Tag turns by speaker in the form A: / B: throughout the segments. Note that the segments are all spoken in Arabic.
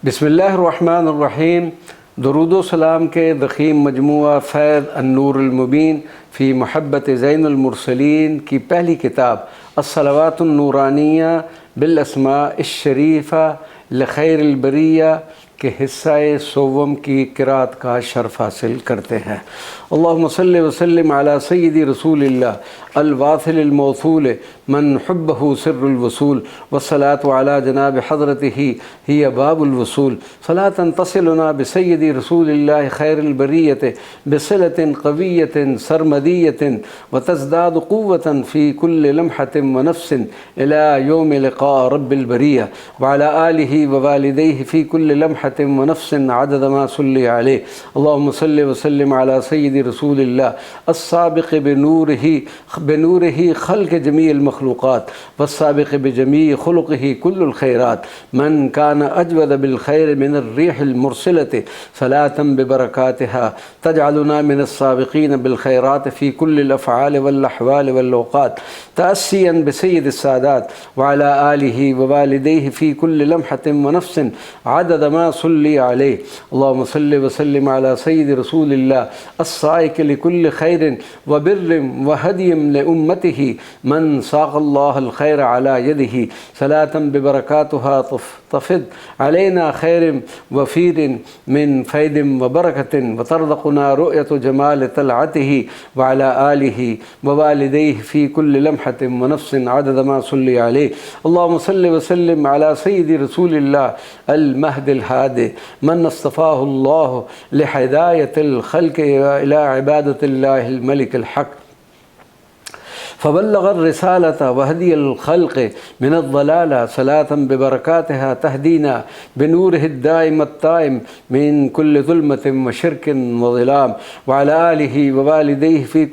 A: बिस्मिल्लाहिर्रहमानिर्रहीम। दुरूद सलाम के दख़ीम मजमुआ फ़ैज़ अन्नूरुल मुबीन फ़ी मुहब्बत ज़ैनुल मुरसलीन की पहली किताब अस्सलवातुन नूरानिया बिल अस्माइश शरीफ़ा लिखैरिल बरिया के हिस्सा सोवम की क़िराअत का शर्फ़ हासिल करते हैं। अल्लाहुम्मा सल्लि व सल्लिम अला सय्यिदी रसूलिल्लाह अल वासिलिल मौसूल मन हुब्बहु सिर्रुल वसूल वस्सलातु अला जनाब हज़रतिही हिया बाबुल वसूल सलातन तसिलुना बिसय्यिदी रसूलिल्लाह खैरिल बरियत बिसिलतिन क़विय्यतिन सरमदियतिन व तज़दादु क़ुव्वतन फ़ी कुल्लि लम्हतिन व नफ़्सिन इला यौमि लिक़ा रब्बिल बरिया व अला आलिही व वालिदैहि फ़ी कुल्लि लम्हतिन व नफ़्सिन अदद मा सुल्ली अलैहि। अल्लाहुम्मा सल्लि व सल्लिम अला सय्यिदी रसूलिल्लाह अस्साबिक़ बिनूरिही ख़ल्क़ जमीअल मख़लूक़ात वस्साबिक़ बिजमीइ ख़ुलुक़िही कुल्लुल ख़ैरात मन काना अजवद बिल ख़ैर मिनर रिहिल मुरसिलति सलातन बिबरकातिहा तजअलुना मिनस साबिक़ीन बिल ख़ैरात फ़ी कुल्लिल अफ़आल वल अहवाल वल औक़ात तअस्सियन बिसय्यिदिस सादात व अला आलिही व वालिदैहि फ़ी कुल्लि लम्हतिन व नफ़्सिन अदद मा सुल्ली अलैहि। अल्लाहुम्मा सल्लि व सल्लिम अला सय्यिदी रसूलिल्लाह अस्साइक़ि लिकुल्लि ख़ैरिन व बिर्रिन व हदिय्यन लिउम्मतिही मन साक़ल्लाहुल ख़ैर अला यदिही सलातन बिबरकातिहा तफ़िद अलैना ख़ैरिन वफ़ीरिन मिन फ़ैदिन व बरकतिन व तरज़क़ुना रु'यतु जमाल तलअतिही व अला आलिही व वालिदैहि फ़ी कुल्लि लम्हतिन व नफ़्सिन अदद मा सुल्ली अलैहि। अल्लाहुम्मा सल्लि व सल्लिम अला सय्यिदी रसूलिल्लाह अल महदिल हादी मन इस्तफ़ाहुल्लाहु लिहिदायतिल ख़ल्क़ि इला इबादतिल्लाहिल मलिकिल हक़ फ़बल्लग़ रिसालत वहदियल ख़ल्क़ मिनज़्ज़लाला सलातन बिबरकातिहा तहदीना बिनूरिहिद दाइमत ताइम मिन कुल्लि ज़ुल्मतिन व शिरकिन व ज़िलाम व अला आलिही व वालिदैहि फ़ी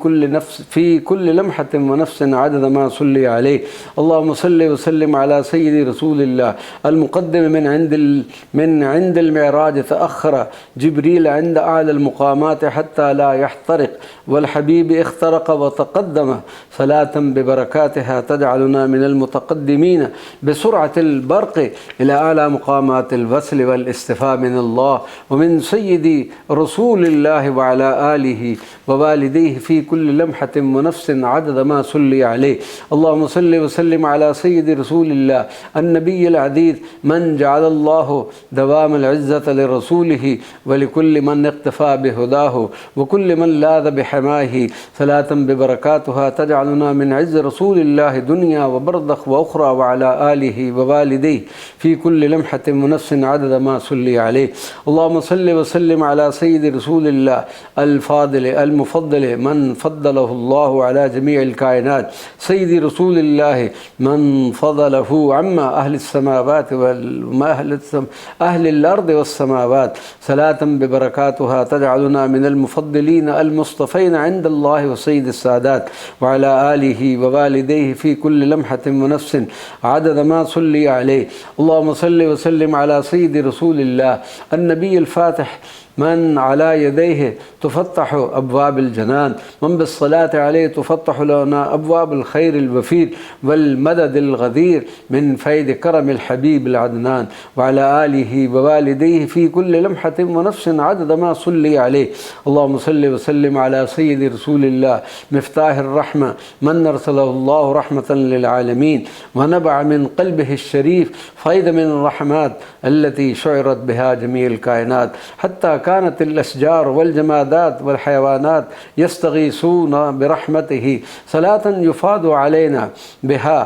A: कुल्लि लम्हतिन व नफ़्सिन अदद मा सुल्ली अलैहि। अल्लाहुम्मा सल्लि व सल्लिम अला सय्यिदी रसूलिल्लाह अल मुक़द्दम मिन इंदिल मिअराज तअख़्ख़र जिब्रील इंद अअलल मुक़ामात हत्ता ला यहतरिक़ वल हबीब इख़्तरक़ व तक़द्दम सलातन बिबरकातिहा तजअलुना मिनल मुतक़द्दिमीन बिसुरअतिल बर्क़ इला आला मुक़ामातिल वस्ल वल इस्तिफ़ा मिनल्लाह व मिन सय्यिदी रसूलिल्लाह व अला आलिही व वालिदैहि फ़ी कुल्लि लम्हतिन व नफ़्सिन अदद मा सुल्ली अलैहि। अल्लाहुम्मा सल्लि व सल्लिम अला सय्यिदी रसूलिल्लाह अन्नबिय्यिल अज़ीज़ मन जअलल्लाहु दवामल इज़्ज़त लिरसूलिही व लिकुल्लि मन इक़्तफ़ा बिहुदाहु व कुल्लि मन लाज़ बिहमाइही सलातन बिबरकातिहा तजअलुना मिन इज़्ज़ रसूलिल्लाह दुनिया व बरज़ख़ व उख़रा व अला आलिही व वालिदैहि फ़ी कुल्लि लम्हतिन व नफ़्सिन अदद मा सुल्ली अलैहि। अल्लाहुम्मा सल्लि व सल्लिम अला सय्यिदी रसूलिल्लाह अल फ़ाज़िल अल मुफ़द्दल मन फ़द्दलहुल्लाहु अला जमीइल कायनात सय्यिदी रसूलिल्लाह मन फ़ज़लहु अम्मा अहलिस समावाति अहलिल अर्दि वस समावात सलातन बिबरकातिहा तजअलुना मिनल मुफ़द्दलीन अल मुस्तफ़ीन इंदल्लाहि व सय्यिदिस सादात व अला आलिही व वालिदैहि फ़ी कुल्लि लम्हतिन व नफ़्सिन अदद मा सुल्ली अलैहि। अल्लाहुम्मा सल्लि व सल्लिम अला सय्यिदी रसूलिल्लाह अन्नबिय्यिल फ़ातिह मन अला यदैहि तुफ़त्तहु अब्वाबुल जनान मन बिस्सलाति अलैहि तुफ़त्तहु लना अब्वाबुल ख़ैरिल वफ़ीर वल मददिल गदीर मिन फ़ैज़ि करमिल हबीबिल अदनान व अला आलिही व वालिदैहि फ़ी कुल्लि लम्हतिन व नफ़्सिन अदद मा सुल्ली अलैहि। अल्लाहुम्मा सल्लि व सल्लिम अला सय्यिदी रसूलिल्लाह मिफ़्ताहिर रहमा मन अरसलहुल्लाहु रहमतन लिल आलमीन व नबअ मिन क़ल्बिहिश शरीफ़ फ़ैज़ मिन रहमात अल्लती शुइरत बिहा जमीउल कायनात हत्ता कानतिल अशजार वल जमादात वल हयवानात यस्तगीसून बिरहमतिही सलातन युफ़ादु अलैना बिहा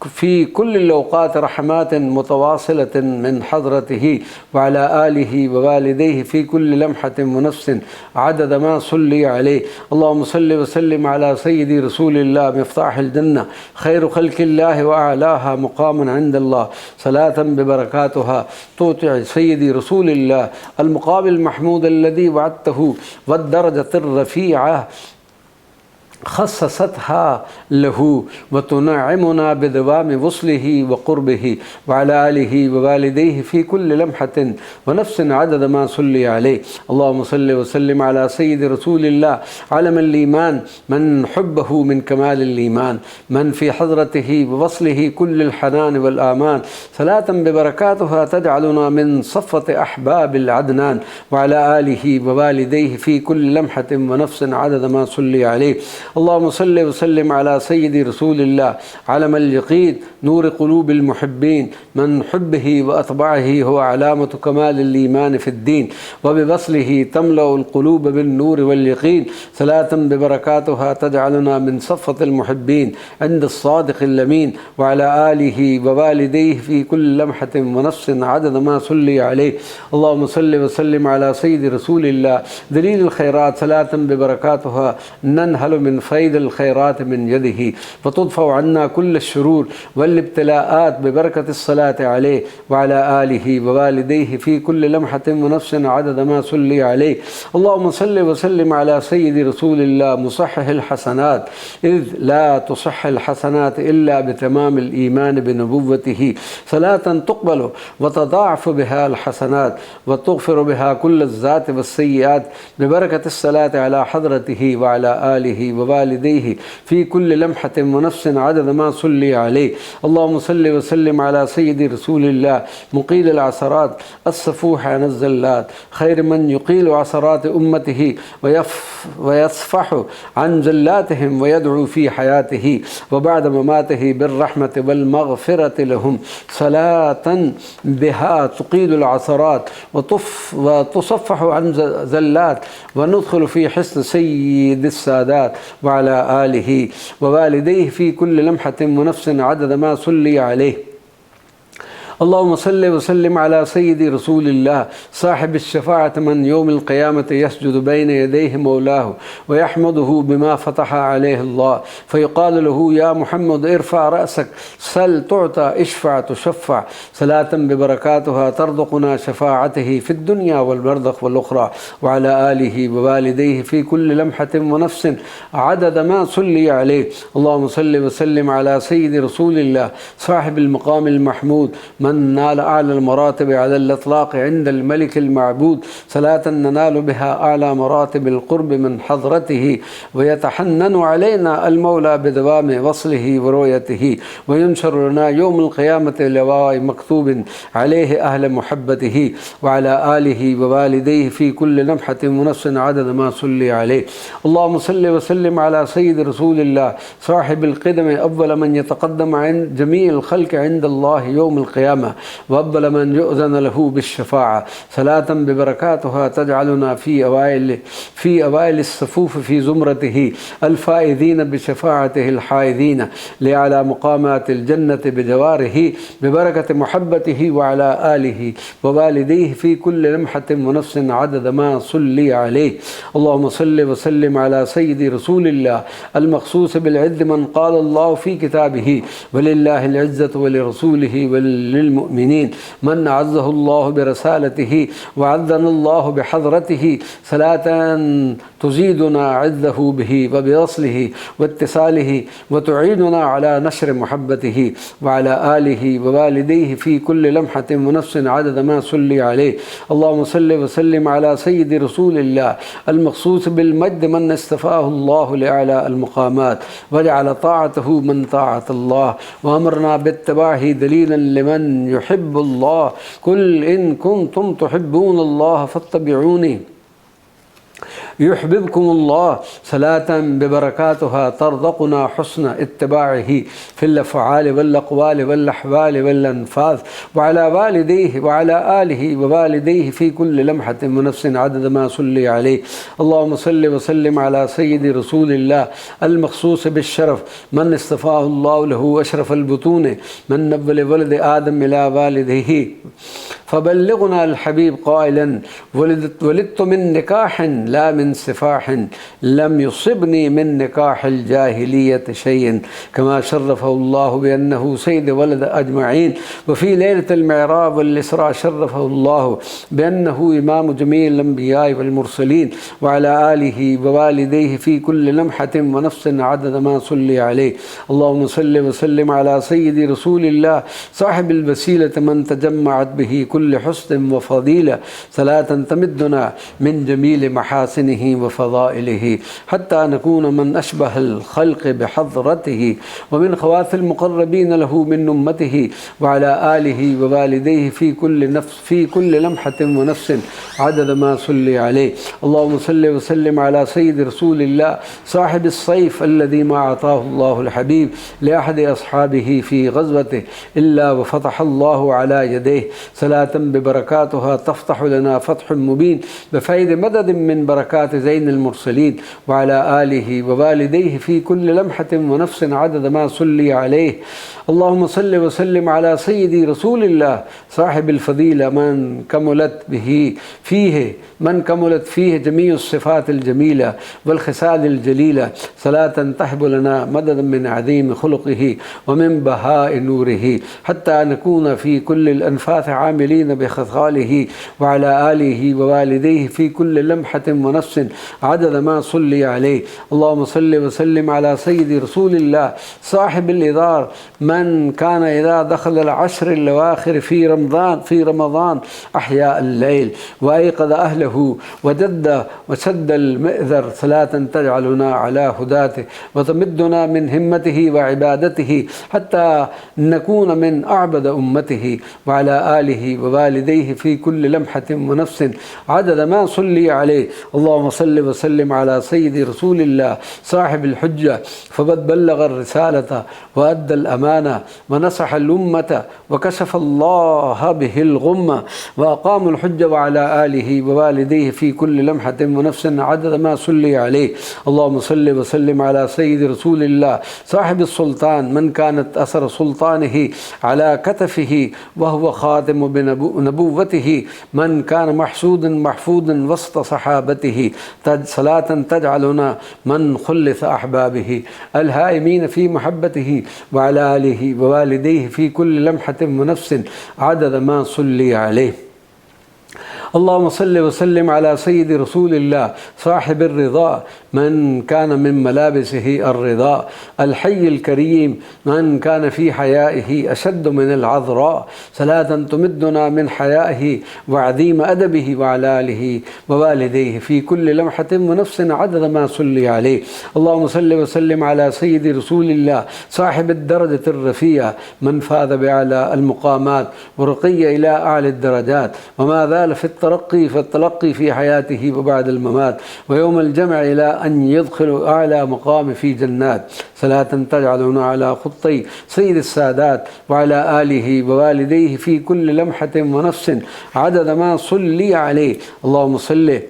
A: फ़ी कुल्लि औक़ात रहमातिन मुतवासिलतिन मिन हज़रतिही व अला आलिही व वालिदैहि फ़ी कुल्लि लम्हतिन व नफ़्सिन अदद मा सुल्ली अलैहि। अल्लाहुम्मा सल्लि व सल्लिम अला सय्यिदी रसूलिल्लाह मिफ़्ताहिल जन्नह खैरु ख़ल्क़िल्लाहि व अअलाहा मुक़ामन इंदल्लाह सलातन बिबरकातिहा तुति सय्यिदी रसूलिल्लाह अल मुक़ाबिल महमूद अल्लज़ी वअदतहु वद दरजतिर रफ़ीअह खस्सतहा लहू व तुनअमुना बिदवाम वस्लिही व क़ुर्बिही व अला आलिही व वालिदैहि फ़ी कुल्लि लम्हतिन व नफ्सिन अदद मा सल्ली अलैहि। अल्लाहुम्मा सल्लि व सल्लिम अला सय्यिदि रसूलिल्लाह अलमल ईमान मन हुब्बहु मिन कमालिल ईमान मन फ़ी हज़रतिही व वस्लिही कुल्लिल हनान वल आमान सलातन बिबरकातुहा तजअलुना मिन सफ़्वति अहबाबिल अदनान व अला आलिही व वालिदैहि फ़ी कुल्लि लम्हतिन व नफ्सिन अदद मा सल्ली अलैहि। अल्लाहुम्मा सल्लि व सल्लिम अला सय्यिदि रसूलिल्लाह अलमल यक़ीन नूर क़ुलूबिल मुहिब्बीन मन हुब्बिही व अतबाअही हुवा अलामतु कमालिल ईमान फ़िद्दीन व बिवस्लिही तमलउल क़ुलूब बिन नूर वल यक़ीन सलातन बिबरकातुहा तजअलुना मिन सफ़्वतिल मुहिब्बीन इंदस सादिक़िल अमीन व अला आलिही व वालिदैहि फ़ी कुल्लि लम्हतिन व नफ्सिन अदद मा सल्ली अलैहि। अल्लाहुम्मा सल्लि व सल्लिम अला सय्यिदि रसूलिल्लाह दलीलुल खैरात सलातन बिबरकातुहा ननहलु मिन फ़ैदिल खैरात मिन यदिही व तुदफ़उ अन्ना कुल्ल शुरूर वल इब्तिलाआत बिबरकतिस सलाति अलैहि व अला आलिही व वालिदैहि फ़ी कुल्लि लम्हतिन व नफ्सिन अदद मा सल्ली अलैहि। अल्लाहुम्मा सल्लि व सल्लिम अला सय्यिदि रसूलिल्लाह मुसहहिल हसनात इज़ ला तुसहहिल हसनात इल्ला बितमामिल ईमान बिनुबुव्वतिही सलातन तुक़बलु व तज़ाअफ़ु बिहाल हसनात व तुग़फ़िरु बिहा कुल्ल ज़्ज़ाति वस्सय्यिआत बिबरकतिस सलाति अला हज़रतिही व अला आलिही व वालिदैहि फ़ी कुल्लि लम्हतिन व नफ्सिन अदद मा सल्ली अलैहि। अल्लाहुम्मा सल्लि व सल्लिम अला सय्यिदि रसूलिल्लाह मुक़ीलिल असरात अस्सफ़ूह अन ज़ल्लात खैर मन युक़ीलु असरात उम्मतिही व यस्फ़हु अन ज़ल्लातिहिम व यदअू फ़ी हयातिही व बअद ममातिही बिर्रहमति वल मग़फ़िरति लहुम सलातन बिहा तुक़ीलुल असरात व तुसफ़हु अन ज़ल्लात व नुदख़िलु फ़ी हिस्न सय्यिदिस सादात व अला आलिही व वालिदैहि फ़ी कुल्लि लम्हतिन व नफ्सिन अदद मा सल्ली अलैहि। अल्लाहुम्मा सल्लि व सल्लिम अला सय्यिदि रसूलिल्लाह साहिबिश शफ़ाअत मन यौमिल क़ियामति यस्जुदु बैन यदैहि मौलाहु व यहमदुहु बिमा फ़तह अलैहि अल्लाह फ़युक़ालु लहू या मुहम्मद इरफ़अ रअसक सल तुअता इशफ़अ तुशफ़अ सलातन बिबरकातुहा तर्ज़ुक़ुना शफ़ाअतही फ़िद्दुनिया वल बरज़ख़ वल उख़रा व अला आलिही व वालिदैहि फ़ी कुल्लि लम्हतिन व नफ्सिन अदद मा सल्ली अलैहि। अल्लाहुम्मा सल्लि व सल्लिम अला सय्यिदि रसूलिल्लाह साहिबिल मक़ामिल महमूद मन नाल आला मरातिब अलल इत्लाक़ इंदल मलिकिल मअबूद सलातन ननालु बिहा आला मरातिबिल क़ुर्ब मिन हज़रतिही व यतहन्ननु अलैना अल मौला बिदवामि वस्लिही व रुयतिही व युनशरु लना यौमिल क़ियामति लिवाइ मक्तूबिन अलैहि अहल मुहब्बतिही व अला आलिही व वालिदैहि फ़ी कुल्लि लम्हतिन व नफ्सिन अदद मा सल्ली अलैहि। अल्लाहुम्मा सल्लि व सल्लिम अला सय्यिदि रसूलिल्लाह साहिबिल क़िदम अव्वल मन यतक़द्दम अन जमीइल ख़ल्क़ इंदल्लाहि यौमिल क़ियामह व अव्वल मन युअज़न लहू बिश्शफ़ाअह सलातन बिबरकातुहा तजअलुना फ़ी अवाइल अस्सफ़ूफ़ फ़ी ज़ुमरतिही अल फ़ाइज़ीन बिशफ़ाअतिहिल हाइज़ीन लिअला मक़ामातिल जन्नति बिजवारिही बिबरकति मुहब्बतिही व अला आलिही व वालिदैहि फ़ी कुल्लि लम्हतिन व नफ्सिन अदद मा सल्ली अलैहि। अल्लाहुम्मा सल्लि व सल्लिम अला सय्यिदि रसूलिल्लाह अल मख़सूस बिल इज़्ज़ मन क़ाल अल्लाहु फ़ी किताबिही वलिल्लाहिल इज़्ज़तु व लिरसूलिही व लिलमुअमिनीन मन अज़्ज़हु अल्लाहु बिरसालतिही व अज़्ज़ना अल्लाहु बिहज़रतिही सलातन तुज़ीदुना इज़्ज़हु बिही व बिवस्लिही व इत्तिसालिही व तुईनुना अला नश्र मुहब्बतिही व अला आलिही व वालिदैहि फ़ी कुल्लि लम्हतिन व नफ्सिन अदद मा सल्ली अलैहि। अल्लाहुम्मा सल्लि व सल्लिम अला सय्यिदि रसूलिल्लाह अल मख़सूस बिल मज्द मन इस्तफ़ाहु अल्लाहु लिअला अल मक़ामात व जअल ताअतहु मन ताअतल्लाह व अमरना बित्तिबाहि दलीलन लिमन युहिब्बुल्लाह कुल इन कुंतुम तुहिब्बूनल्लाह फत्तबिऊनी युहिब्बुकुमुल्लाह सलातन बिबरकातुहा तर्ज़ुक़ुना हुस्न इत्तिबाअही फ़िल अफ़आल वल अक़वाल वल अहवाल वल अनफ़ास व अला वालिदैहि व अला आलिही व वालिदैहि फ़ी कुल्लि लम्हतिन व नफ्सिन अदद मा सल्ली अलैहि। अल्लाहुम्मा सल्लि व सल्लिम अला सय्यिदि रसूलिल्लाह अल मख़सूस बिश्शरफ़ मन इस्तफ़ाहु अल्लाहु लहू अशरफ़ल बुतून मन अव्वल वलद आदम इला वालिदैहि فبلغنا الحبيب قائلا ولدت من نكاح لا من سفاح لم يصبني من نكاح الجاهلية شيء كما شرفه الله بأنه سيد ولد أجمعين. وفي ليلة المعراج والإسراء شرفه الله بأنه إمام جميع الأنبياء والمرسلين وعلى آله ووالديه في كل لمحة ونفس عدد ما صلي عليه. اللهم صل وسلم على سيد رسول الله صاحب الوسيلة من تجمعت به كل حسن وفضيلة، صلاة تمدنا من جميل محاسنه وفضائله حتى نكون من أشبه الخلق بحضرته ومن خواص المقربين له من أمته وعلى آله ووالديه في كل لمحة ونفس عدد ما صلي عليه. اللهم صل وسلم على سيد رسول الله صاحب السيف الذي ما أعطاه الله الحبيب لأحد أصحابه في غزوته إلا وفتح الله على يديه، صلاة ببركاتها تفتح لنا فتح مبين بفيض مدد من بركات زين المرسلين وعلى آله ووالديه في كل لمحة ونفس عدد ما صلي عليه. اللهم صل وسلم على سيدي رسول الله صاحب الفضيلة من كملت فيه جميع الصفات الجميلة والخصال الجليلة، صلاة تحب لنا مددا من عظيم خلقه ومن بهاء نوره حتى نكون في كل الأنفاس عاملين بخصاله وعلى آله ووالديه في كل لمحة ونفس عدد ما صلي عليه. اللهم صل وسلم على سيد رسول الله صاحب الإذار من كان إذا دخل العشر الأواخر في رمضان أحيا الليل وأيقظ أهله وشد المئذر، صلاة تجعلنا على هداته وتمدنا من همته وعبادته حتى نكون من أعبد أمته وعلى آله ووالديه في كل لمحة ونفس عدد ما صلي عليه. اللهم صل وسلم على سيد رسول الله صاحب الحجة فقد بلغ الرسالة وأدى الأمانة ونصح الأمة وكشف الله به الغمة وأقام الحجة وعلى آله ووالديه في كل لمحة ونفس عدد ما صلي عليه. اللهم صل وسلم على سيد رسول الله صاحب السلطان من كانت أثر سلطانه على كتفه وهو خاتم بنبوته من كان محفوظا وسط صحابته، صلاة تجعلنا من خلص أحبابه الهائمين في محبته وعلى آله ووالديه في كل لمحة ونفس عدد ما صلي عليه. اللهم صل وسلم على سيد رسول الله صاحب الرضا من كان من ملابسه الرضا، الحي الكريم من كان في حيائه أشد من العذراء، صلاة تمدنا من حيائه وعظيم أدبه وعلى آله ووالديه في كل لمحة ونفس عدد ما صلي عليه. اللهم صل وسلم على سيد رسول الله صاحب الدرجة الرفيعة من فاز بأعلى المقامات ورقي إلى أعلى الدرجات وما زال في التلقي في حياته وبعد الممات ويوم الجمع إلى أن يدخل أعلى مقام في جنات، صلاة تجعلنا على خطي سيد السادات وعلى آله ووالديه في كل لمحة ونفس عدد ما صلي عليه. اللهم صل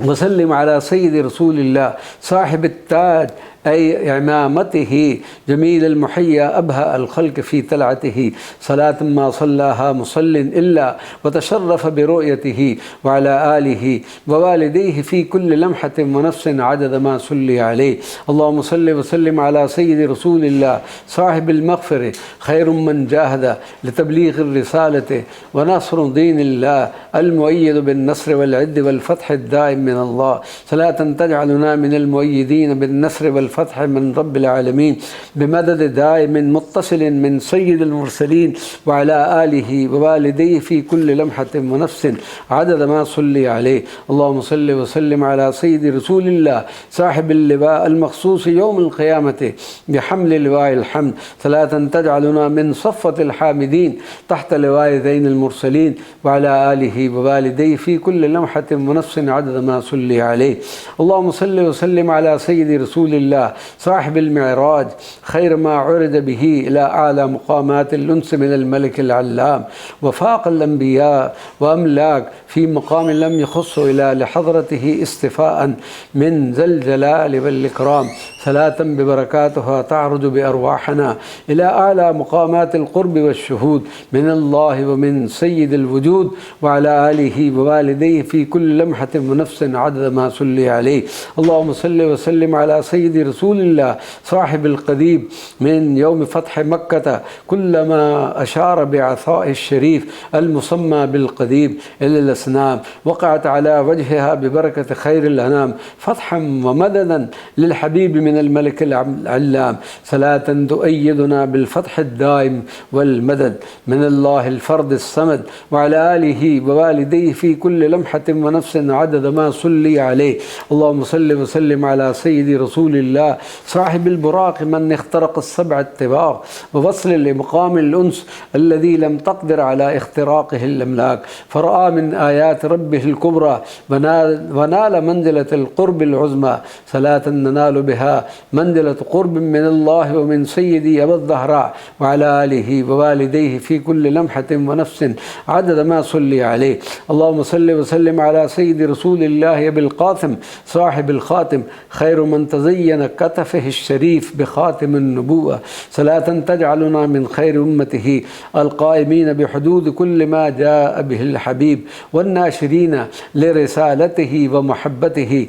A: وسلم على سيد رسول الله صاحب التاج أي عمامته جميل المحيا أبهى الخلق في تلعته، صلاة ما صلاها مصل إلا وتشرف برؤيته وعلى آله ووالديه في كل لمحة ونفس عدد ما صلي عليه. اللهم صل وسلم على سيد رسول الله صاحب المغفرة خير من جاهد لتبليغ الرسالة ونصر دين الله المؤيد بالنصر والعد والفتح الدائم من الله، صلاة تجعلنا من المؤيدين بالنصر والفتح من رب العالمين بمدد دائم متصل من سيد المرسلين وعلى آله ووالديه في كل لمحة ونفس عدد ما صلي عليه. اللهم صل وسلم على سيد رسول الله صاحب اللواء المخصوص يوم القيامة بحمل لواء الحمد، صلاة تجعلنا من صفة الحامدين تحت لواء زين المرسلين وعلى آله ووالديه في كل لمحة ونفس عدد ما صلي عليه. اللهم صل وسلم على سيد رسول الله الله صاحب المعراج خير ما عرج به إلى أعلى مقامات الأنس من الملك العلام، وفاق الأنبياء وأملاك في مقام لم يخص إلى لحضرته استفاء من ذا الجلال والإكرام، صلاة ببركاتها تعرج بأرواحنا إلى أعلى مقامات القرب والشهود من الله ومن سيد الوجود وعلى آله ووالديه في كل لمحة ونفس عدد ما صلي عليه. اللهم صل وسلم على سيد رسول الله صاحب القديم من يوم فتح مكة، كلما أشار بعصائه الشريف المسمى بالقديم إلى الأصنام وقعت على وجهها ببركة خير الأنام فتحا ومددا للحبيب من الملك العلام، صلاة تؤيدنا بالفتح الدائم والمدد من الله الفرد الصمد وعلى آله ووالديه في كل لمحة ونفس عدد ما صلي عليه. اللهم صل وسلم على سيد رسول الله صاحب البراق من اخترق السبع الطباق ووصل لمقام الأنس الذي لم تقدر على اختراقه الأملاك، فرأى من آيات ربه الكبرى ونال منزلة القرب العظمى، صلاة ننال بها منزلة قرب من الله ومن سيدي أبي الزهراء وعلى آله ووالديه في كل لمحة ونفس عدد ما صلي عليه. اللهم صل وسلم على سيد رسول الله أبي القاسم صاحب الخاتم خير من تزين كتفه الشريف بخاتم النبوة، صلاة تجعلنا من خير أمته القائمين بحدود كل ما جاء به الحبيب والناشرين لرسالته ومحبته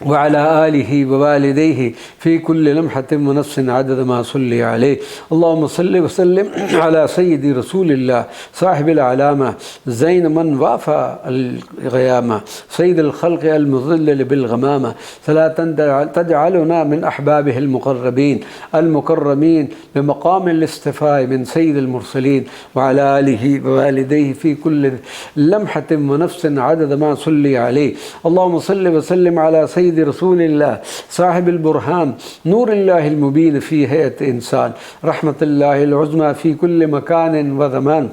A: وعلى آله ووالديه في كل لمحة ونفس عدد ما صلي عليه. اللهم صل وسلم على سيد رسول الله صاحب العلامة زين من وافى الغيامة سيد الخلق المظلل بالغمامة، صلاة تجعلنا من أحبابه المقربين المكرمين بمقام الاصطفاء من سيد المرسلين وعلى آله ووالديه في كل لمحة ونفس عدد ما صلي عليه. اللهم صل وسلم على سيد رسول الله صاحب البرهان نور الله المبين في هيئة إنسان رحمة الله العظمى في كل مكان وزمان،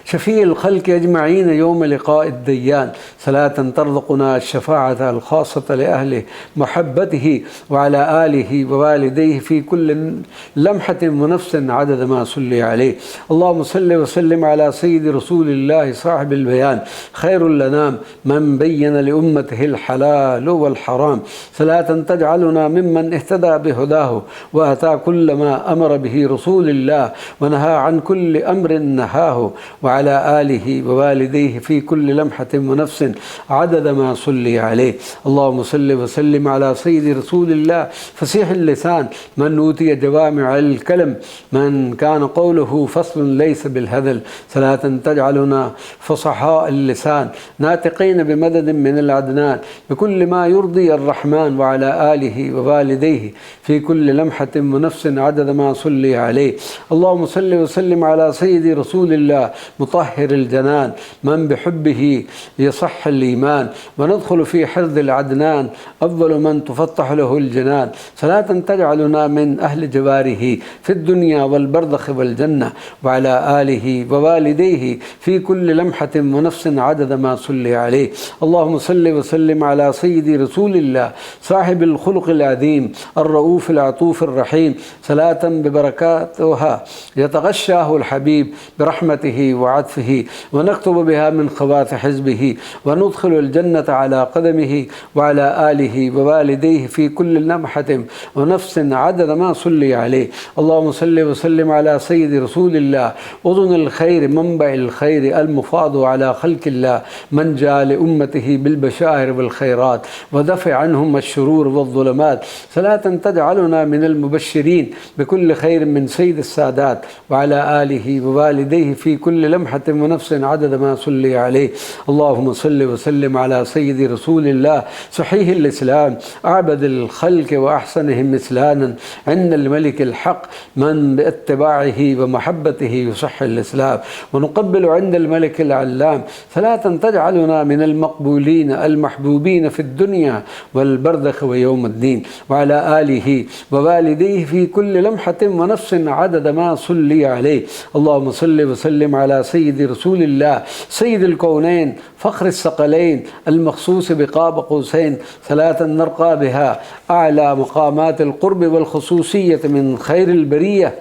A: شفيع الخلق أجمعين يوم لقاء الديان، صلاة ترزقنا الشفاعة الخاصة لأهله محبته وعلى آله ووالديه في كل لمحة ونفس عدد ما صلي عليه. اللهم صل وسلم على سيد رسول الله صاحب البيان خير الأنام من بين لأمته الحلال والحرام، صلاة تجعلنا ممن اهتدى بهداه وأتى كل ما أمر به رسول الله ونهى عن كل أمر نهاه وعلى آله ووالديه في كل لمحة ونفس عدد ما صلي عليه. اللهم صل وسلم على سيد رسول الله فصيح اللسان من أوتي جوامع الكلم من كان قوله فصل ليس بالهذل، صلاة تجعلنا فصحاء اللسان ناطقين بمدد من العدنان بكل ما يرضي الرحمن وعلى آله ووالديه في كل لمحة ونفس عدد ما صلي عليه. اللهم صل وسلم على سيد رسول الله مطهر الجنان من بحبه يصح الإيمان وندخل في حرز العدنان أول من تفتح له الجنان، صلاة تجعلنا من أهل جواره في الدنيا والبرزخ والجنة وعلى آله ووالديه في كل لمحة ونفس عدد ما صلي عليه. اللهم صل وسلم على سيد رسول الله صاحب الخلق العظيم الرؤوف العطوف الرحيم، صلاة ببركاتها يتغشاه الحبيب برحمته وعطفه ونكتب بها من خواص حزبه وندخل الجنة على قدمه وعلى آله ووالديه في كل لمحة ونفس عدد ما صلي عليه. اللهم صل وسلم على سيد رسول الله أذن الخير منبع الخير المفاض على خلق الله من جاء لأمته بالبشائر والخيرات ودفع عنهم الشرور والظلمات، صلاة تجعلنا من المبشرين بكل خير من سيد السادات وعلى آله ووالديه في كل لمحة ونفس عدد ما صلي عليه. اللهم صل وسلم على سيد رسول الله صحيح الإسلام أعبد الخلق وأحسنهم إسلاما عند الملك الحق من باتباعه ومحبته يصح الإسلام، ونقبل عند الملك العلام، صلاة تجعلنا من المقبولين المحبوبين في الدنيا والبرزخ ويوم الدين وعلى آله ووالديه في كل لمحة ونفس عدد ما صلي عليه. اللهم صل وسلم على سيد رسول الله سيد الكونين فخر الثقلين المخصوص بقاب قوسين، صلاة نرقى بها أعلى مقامات القرب والخصوصية من خير البرية،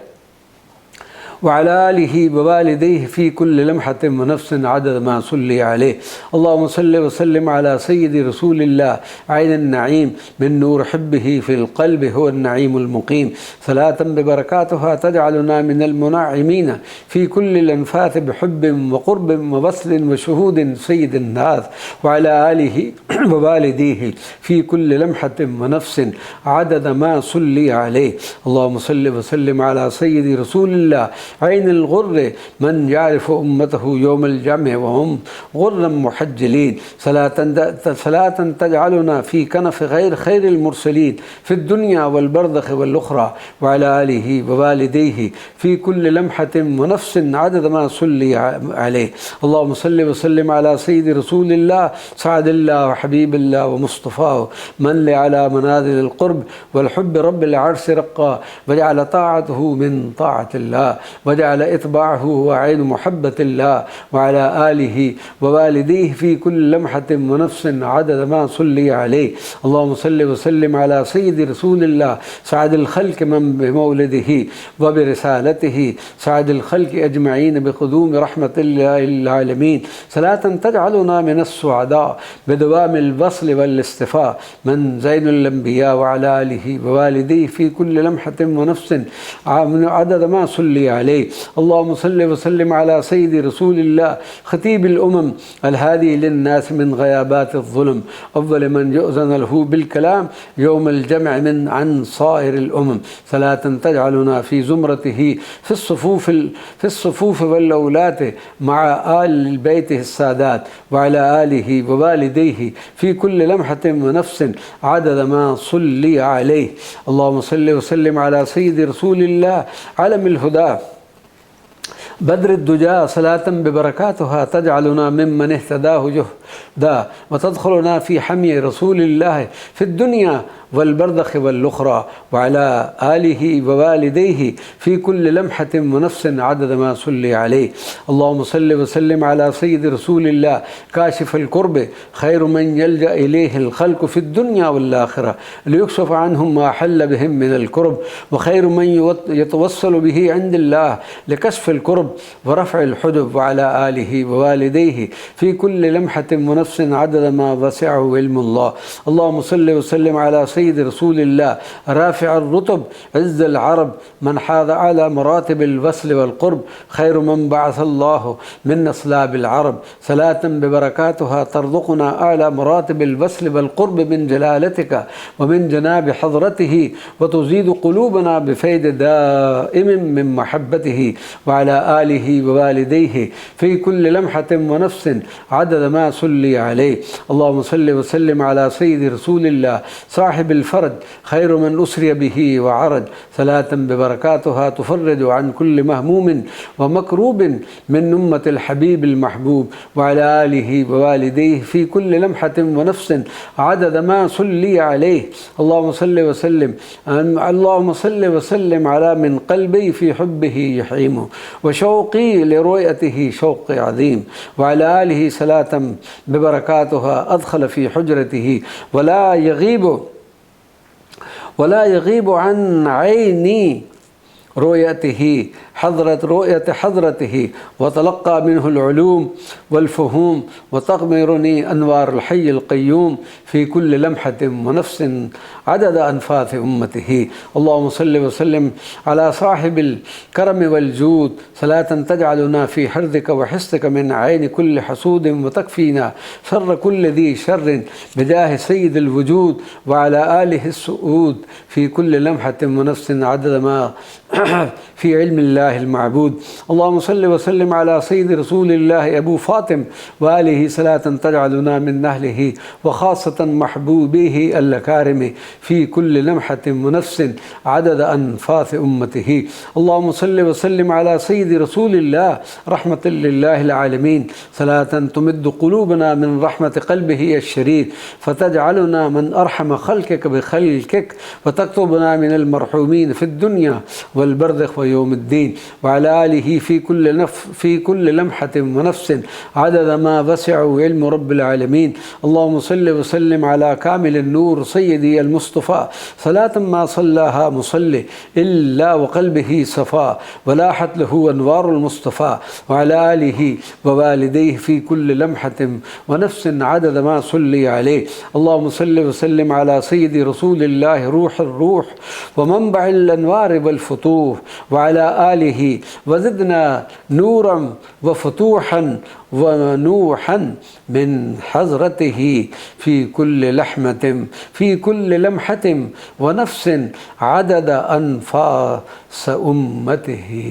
A: وعلى آله ووالديه في كل لمحة ونفس عدد ما صلي عليه. اللهم صل وسلم على سيد رسول الله عين النعيم من نور حبه في القلب هو النعيم المقيم، صلاة ببركاتها تجعلنا من المنعمين في كل الأنفاث بحب وقرب ووصل وشهود سيد الناس، وعلى آله ووالديه في كل لمحة ونفس عدد ما صلي عليه. اللهم صل وسلم على سيد رسول الله عين الغر من يعرف أمته يوم الجمع وهم غرا محجلين، صلاة تجعلنا في كنف غير خير المرسلين في الدنيا والبرزخ والأخرى، وعلى آله ووالديه في كل لمحة ونفس عدد ما صلي عليه. اللهم صل وسلم على سيد رسول الله سعد الله وحبيب الله ومصطفاه من على منازل القرب والحب رب العرش رقا، وجعل طاعته من طاعة الله، وجعل إتباعه وعين محبة الله، وعلى آله ووالديه في كل لمحة ونفس عدد ما صلي عليه. اللهم صل وسلم على سيد رسول الله سعد الخلق من بمولده وبرسالته سعد الخلق أجمعين بقدوم رحمة الله العالمين، صلاة تجعلنا من السعداء بدوام الوصل والاصطفاء من زين الأنبياء، وعلى آله ووالديه في كل لمحة ونفس عدد ما صلي عليه. اللهم صل وسلم على سيد رسول الله خطيب الأمم الهادي للناس من غيابات الظلم، أول من يؤذن له بالكلام يوم الجمع من عن صائر الأمم، صلاة تجعلنا في زمرته في الصفوف والأولاد مع آل بيته السادات، وعلى آله ووالديه في كل لمحة ونفس عدد ما صلي عليه. اللهم صل وسلم على سيد رسول الله علم الهدى بدر الدجى، صلاة ببركاتها تجعلنا ممن اهتداه جهدا، وتدخلنا في حمي رسول الله في الدنيا والبرزخ والأخرى، وعلى آله ووالديه في كل لمحة ونفس عدد ما صلي عليه. اللهم صل وسلم على سيد رسول الله كاشف الكرب خير من يلجأ إليه الخلق في الدنيا والآخرة ليكشف عنهم ما حل بهم من الكرب، وخير من يتوصل به عند الله لكشف الكرب ورفع الحجب، وعلى آله ووالديه في كل لمحة ونفس عدد ما وسعه علم الله. اللهم صل وسلم على سيد رسول الله رافع الرتب عز العرب من حاذ على مراتب الوصل والقرب خير من بعث الله من أصلاب العرب، صلاة ببركاتها ترزقنا أعلى مراتب الوصل والقرب من جلالتك ومن جناب حضرته، وتزيد قلوبنا بفيض دائم من محبته، وعلى آله ووالديه في كل لمحة ونفس عدد ما صلي عليه. اللهم صل وسلم على سيد رسول الله صاحب الفرج خير من أسري به وعرج، صلاة ببركاتها تفرج عن كل مهموم ومكروب من أمة الحبيب المحبوب، وعلى آله ووالديه في كل لمحة ونفس عدد ما صلي عليه. اللهم صل وسلم على من قلبي في حبه يحيم وشوقي لرؤيته شوق عظيم، وعلى آله صلاة ببركاتها أدخل في حجرته ولا يغيب عن عيني رؤيته حضرته وتلقى منه العلوم والفهوم، وتغمرني أنوار الحي القيوم في كل لمحة ونفس عدد أنفاث أمته. اللهم صل وسلم على صاحب الكرم والجود، صلاة تجعلنا في حرزك وحسك من عين كل حسود، وتكفينا شر كل ذي شر بجاه سيد الوجود، وعلى آله السؤود في كل لمحة ونفس عدد ما في علم الله المعبود. اللهم صل وسلم على سيد رسول الله أبو فاطم وآله، صلاة تجعلنا من أهله وخاصة محبوبيه الأكارم في كل لمحة ونفس عدد أنفاث أمته. اللهم صل وسلم على سيد رسول الله رحمة لله العالمين، صلاة تمد قلوبنا من رحمة قلبه الشريف، فتجعلنا من أرحم خلقك بخلقك، وتكتبنا من المرحومين في الدنيا والبرزخ ويوم الدين. वअला आलिहि फ़ी कुल्ल लम्हतिन व नफ़्सिन अदद मा वसिअहु इल्मु रब्बिल आलमीन। अल्लाहुम्मा सल्लि व सल्लिम अला कामिलिन नूर सय्यदी अल मुस्तफ़ा सलातन मा सल्लाहा मुसल्लि इल्ला व क़ल्बिही सफ़ा वलाहत लहु अनवारुल मुस्तफ़ा वअला आलिहि व वालिदैहि फ़ी कुल्ल लम्हतिन व नफ़्सिन अदद मा सल्ली अलैहि। अल्लाहुम्मा सल्लि व सल्लिम अला सय्यदी रसूलिल्लाहि रूहिर रूह व मनबअल अनवार वल फुतूह वअला आलिहि व ज़िदना नूरन व फुतूहन व नूहन मिन हज़रतिही फ़ी कुल्ल लहमतिन फ़ी कुल्ल लम्हतिन व नफ़्सिन अदद अनफ़ास उम्मतिही।